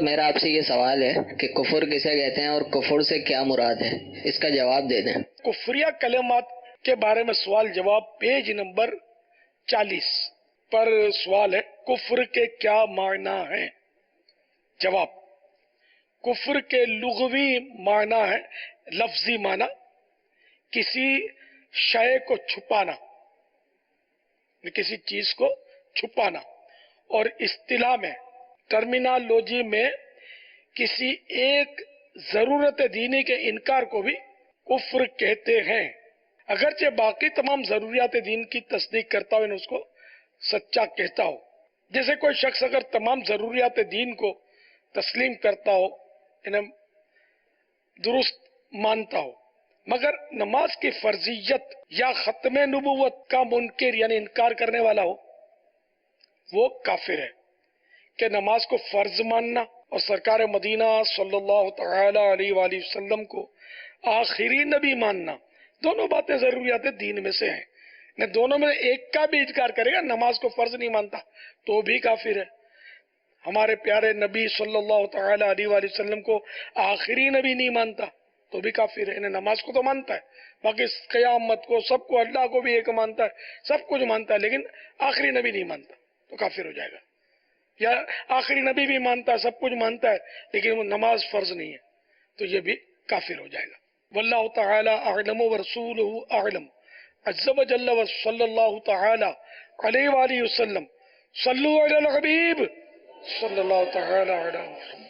میرا آپ سے یہ سوال ہے کہ کفر کسے کہتے ہیں اور کفر سے کیا مراد ہے، اس کا جواب دے دیں۔ کفریہ کلمات کے بارے میں سوال جواب پیج نمبر 40 پر سوال ہے، کفر کے کیا معنی ہیں؟ جواب، کفر کے لغوی معنی ہے، لفظی معنی کسی شے کو چھپانا، کسی چیز کو چھپانا، اور اصطلاح میں ٹرمینالوجی میں کسی ایک ضرورت دینی کے انکار کو بھی کفر کہتے ہیں، اگرچہ باقی تمام ضروریات دین کی تصدیق کرتا ہو اس کو سچا کہتا ہو۔ جیسے کوئی شخص اگر تمام ضروریات دین کو تسلیم کرتا ہو، انہیں درست مانتا ہو، مگر نماز کی فرضیت یا ختم نبوت کا منکر یعنی انکار کرنے والا ہو، وہ کافر ہے۔ کہ نماز کو فرض ماننا اور سرکار مدینہ صلی اللہ تعالی علیہ وآلہ وسلم کو آخری نبی ماننا، دونوں باتیں ضروریات دین میں سے ہیں۔ نہ دونوں میں ایک کا بھی انکار کرے گا، نماز کو فرض نہیں مانتا تو بھی کافر ہے۔ ہمارے پیارے نبی صلی اللہ تعالی علیہ وآلہ وسلم کو آخری نبی نہیں مانتا تو بھی کافر ہے۔ انہیں نماز کو تو مانتا ہے، باقی قیامت کو، سب کو، اللہ کو بھی ایک مانتا ہے، سب کچھ مانتا ہے، لیکن آخری نبی نہیں مانتا تو کافر ہو جائے گا۔ یا آخری نبی بھی مانتا ہے، سب کچھ مانتا ہے، لیکن وہ نماز فرض نہیں ہے تو یہ بھی کافر ہو جائے گا۔ واللہ تعالی اعلم ورسولہ اعلم، عز و جل و صلی اللہ تعالی علیہ وآلہ وسلم، صلو علی الحبیب صلی اللہ تعالی علیہ وسلم۔